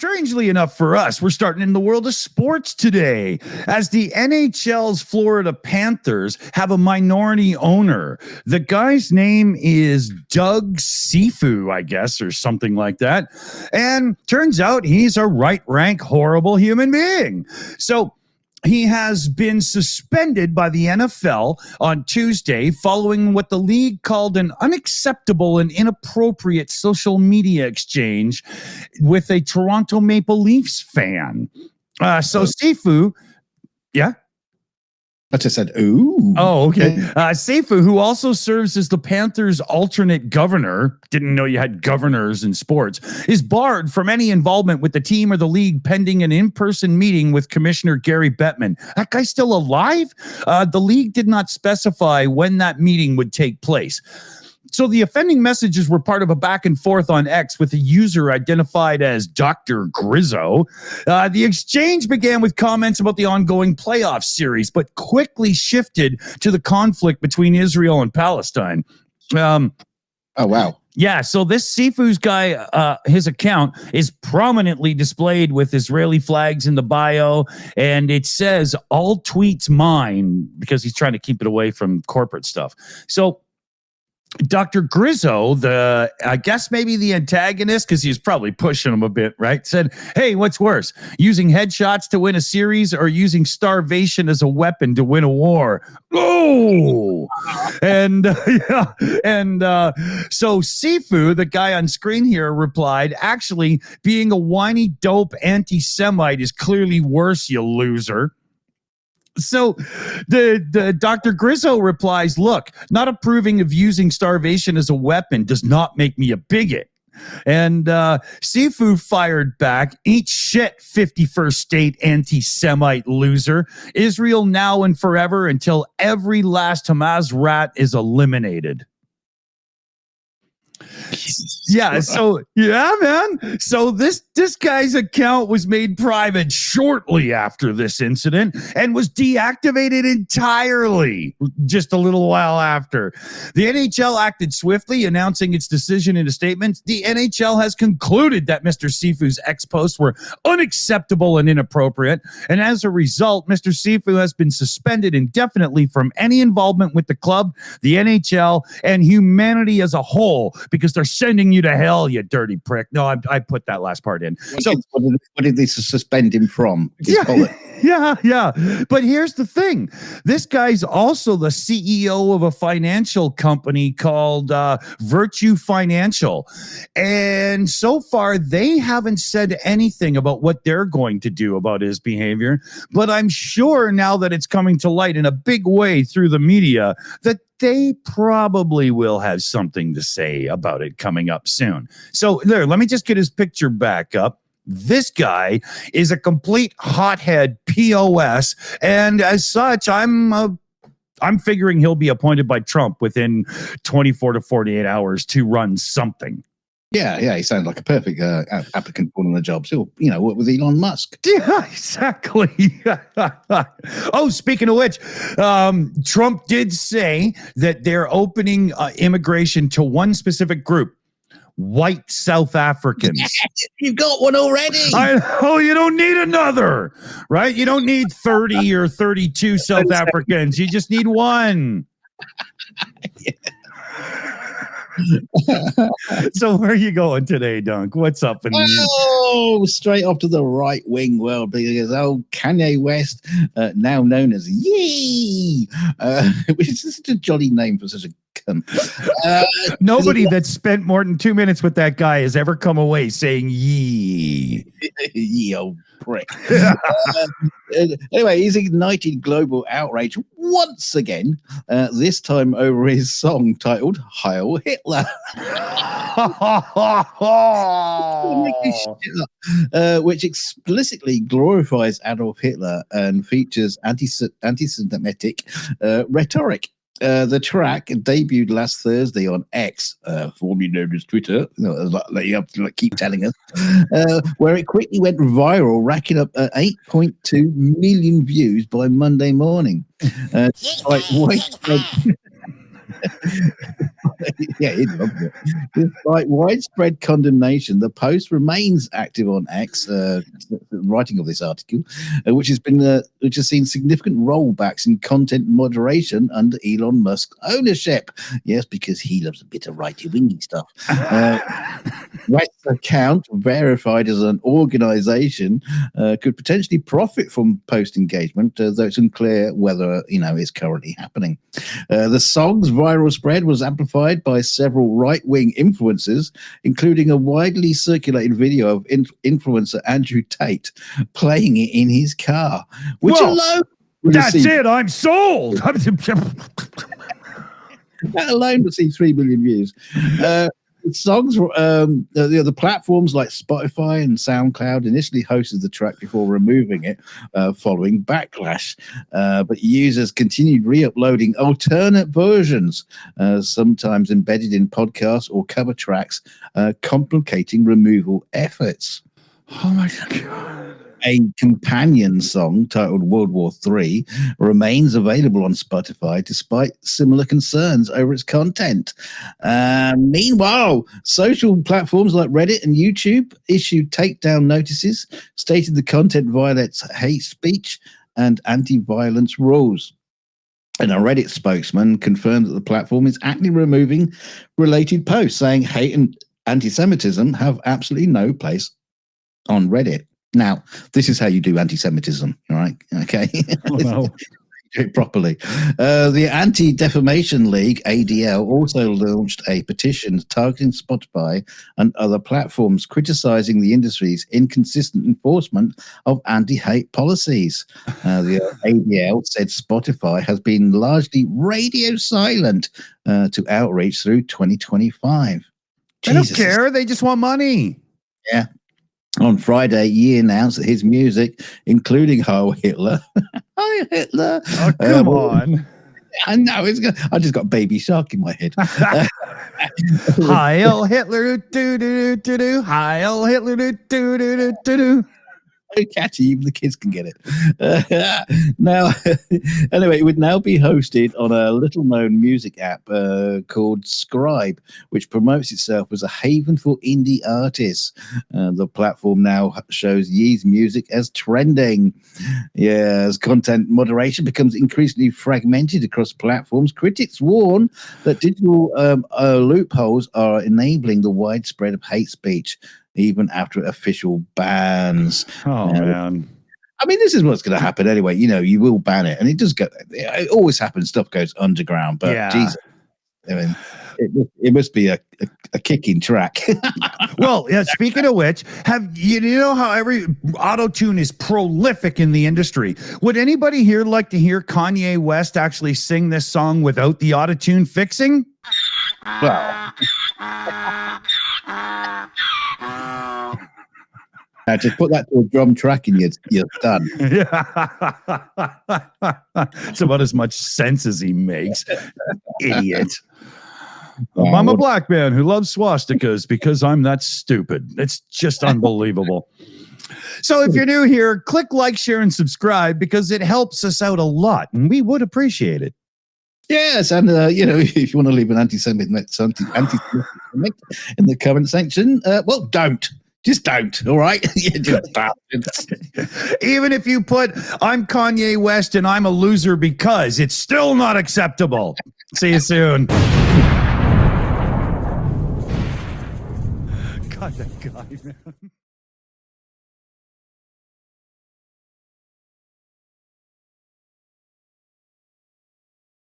strangely enough for us, we're starting in the world of sports today, as the NHL's Florida Panthers have a minority owner. The guy's name is Doug Sifu, I guess, or something like that. And turns out he's a right-rank, horrible human being. So he has been suspended by the NFL on Tuesday following what the league called an unacceptable and inappropriate social media exchange with a Toronto Maple Leafs fan. Sifu, yeah? I just said, ooh. Oh, okay. Sifu, who also serves as the Panthers' alternate governor, didn't know you had governors in sports, is barred from any involvement with the team or the league pending an in-person meeting with Commissioner Gary Bettman. That guy's still alive? The league did not specify when that meeting would take place. So the offending messages were part of a back and forth on X with a user identified as Dr. Grizzo. The exchange began with comments about the ongoing playoff series, but quickly shifted to the conflict between Israel and Palestine. Oh, wow. Yeah, so this Sifu's guy, his account is prominently displayed with Israeli flags in the bio, and it says, all tweets mine, because he's trying to keep it away from corporate stuff. So Dr. Grizzo, I guess maybe the antagonist, because he was probably pushing him a bit, right? Said, hey, what's worse, using headshots to win a series or using starvation as a weapon to win a war? Oh! And so Sifu, the guy on screen here, replied, actually, being a whiny dope anti-Semite is clearly worse, you loser. So the Dr. Grizzo replies, look, not approving of using starvation as a weapon does not make me a bigot. And Sifu fired back, eat shit, 51st state anti-Semite loser. Israel now and forever until every last Hamas rat is eliminated. Yeah, so yeah, man. So this guy's account was made private shortly after this incident and was deactivated entirely just a little while after. The NHL acted swiftly, announcing its decision in a statement. The NHL has concluded that Mr. Sifu's X posts were unacceptable and inappropriate, and as a result, Mr. Sifu has been suspended indefinitely from any involvement with the club, the NHL, and humanity as a whole, because they're sending you to hell, you dirty prick. No, I put that last part in. So what did they suspend him from? Yeah. But here's the thing. This guy's also the CEO of a financial company called Virtue Financial. And so far, they haven't said anything about what they're going to do about his behavior. But I'm sure now that it's coming to light in a big way through the media, that they probably will have something to say about it coming up soon. So there, let me just get his picture back up. This guy is a complete hothead POS, and as such, I'm figuring he'll be appointed by Trump within 24 to 48 hours to run something. Yeah, he sounds like a perfect applicant for one of the jobs. He'll, work with Elon Musk. Yeah, exactly. Oh, speaking of which, Trump did say that they're opening immigration to one specific group. White South Africans. You've got one already. You don't need another, right? You don't need 30 or 32 South Africans. You just need one. So where are you going today, Dunk? What's up? Straight off to the right wing world, because Kanye West, now known as Yee, which is such a jolly name for such a cunt. Nobody that's spent more than 2 minutes with that guy has ever come away saying Yee. Yee, old prick. Anyway, he's ignited global outrage once again, this time over his song titled Heil Hitler. Which explicitly glorifies Adolf Hitler and features anti-Semitic rhetoric. The track debuted last Thursday on X, formerly known as Twitter. You have to keep telling us, where it quickly went viral, racking up 8.2 million views by Monday morning. Yeah, he'd love it. Despite widespread condemnation, the post remains active on X, writing of this article, which has seen significant rollbacks in content moderation under Elon Musk's ownership. Yes, because he loves a bit of righty-wingy stuff. West's account, verified as an organization, could potentially profit from post engagement, though it's unclear whether it's currently happening. The song's viral spread was amplified by several right-wing influencers, including a widely circulated video of influencer Andrew Tate playing it in his car, which alone that's it. I'm sold. That alone received 3 million views. Songs, the platforms like Spotify and SoundCloud initially hosted the track before removing it following backlash. But users continued re-uploading alternate versions, sometimes embedded in podcasts or cover tracks, complicating removal efforts. Oh my God. A companion song titled World War III remains available on Spotify despite similar concerns over its content. Meanwhile, social platforms like Reddit and YouTube issued takedown notices stating the content violates hate speech and anti-violence rules. And a Reddit spokesman confirmed that the platform is actively removing related posts, saying hate and anti-Semitism have absolutely no place on Reddit. Now, this is how you do anti-Semitism, all right? Okay. Oh, no. Do it properly. The Anti-Defamation League, ADL, also launched a petition targeting Spotify and other platforms, criticizing the industry's inconsistent enforcement of anti-hate policies. The ADL said Spotify has been largely radio silent to outreach through 2025. They don't care. They just want money. Yeah. On Friday, he announced that his music, including Heil Hitler, Heil Hitler. Oh, come on. I know. I just got Baby Shark in my head. Heil Hitler, do-do-do-do-do. Heil Hitler, do-do-do-do-do. Very catchy, even the kids can get it. Now, anyway, it would now be hosted on a little-known music app called Scribe, which promotes itself as a haven for indie artists. The platform now shows Yee's music as trending. Yeah, as content moderation becomes increasingly fragmented across platforms, critics warn that digital loopholes are enabling the widespread of hate speech, even after official bans. Oh, man. I mean, this is what's going to happen anyway. You will ban it, and it does go. It always happens. Stuff goes underground, but yeah. Jesus, I mean, it must be a kicking track. Well, yeah. Speaking of which, have you know how every auto-tune is prolific in the industry? Would anybody here like to hear Kanye West actually sing this song without the auto-tune fixing? Well. Just put that to a drum track and you're done. It's about as much sense as he makes. Idiot. I'm a black man who loves swastikas because I'm that stupid. It's just unbelievable. So if you're new here, click like, share, and subscribe because it helps us out a lot, and we would appreciate it. Yes, and if you want to leave an anti-Semitic comment in the comment section, well, don't. Just don't, all right? Even if you put, I'm Kanye West and I'm a loser because, it's still not acceptable. See you soon. God, that guy, man.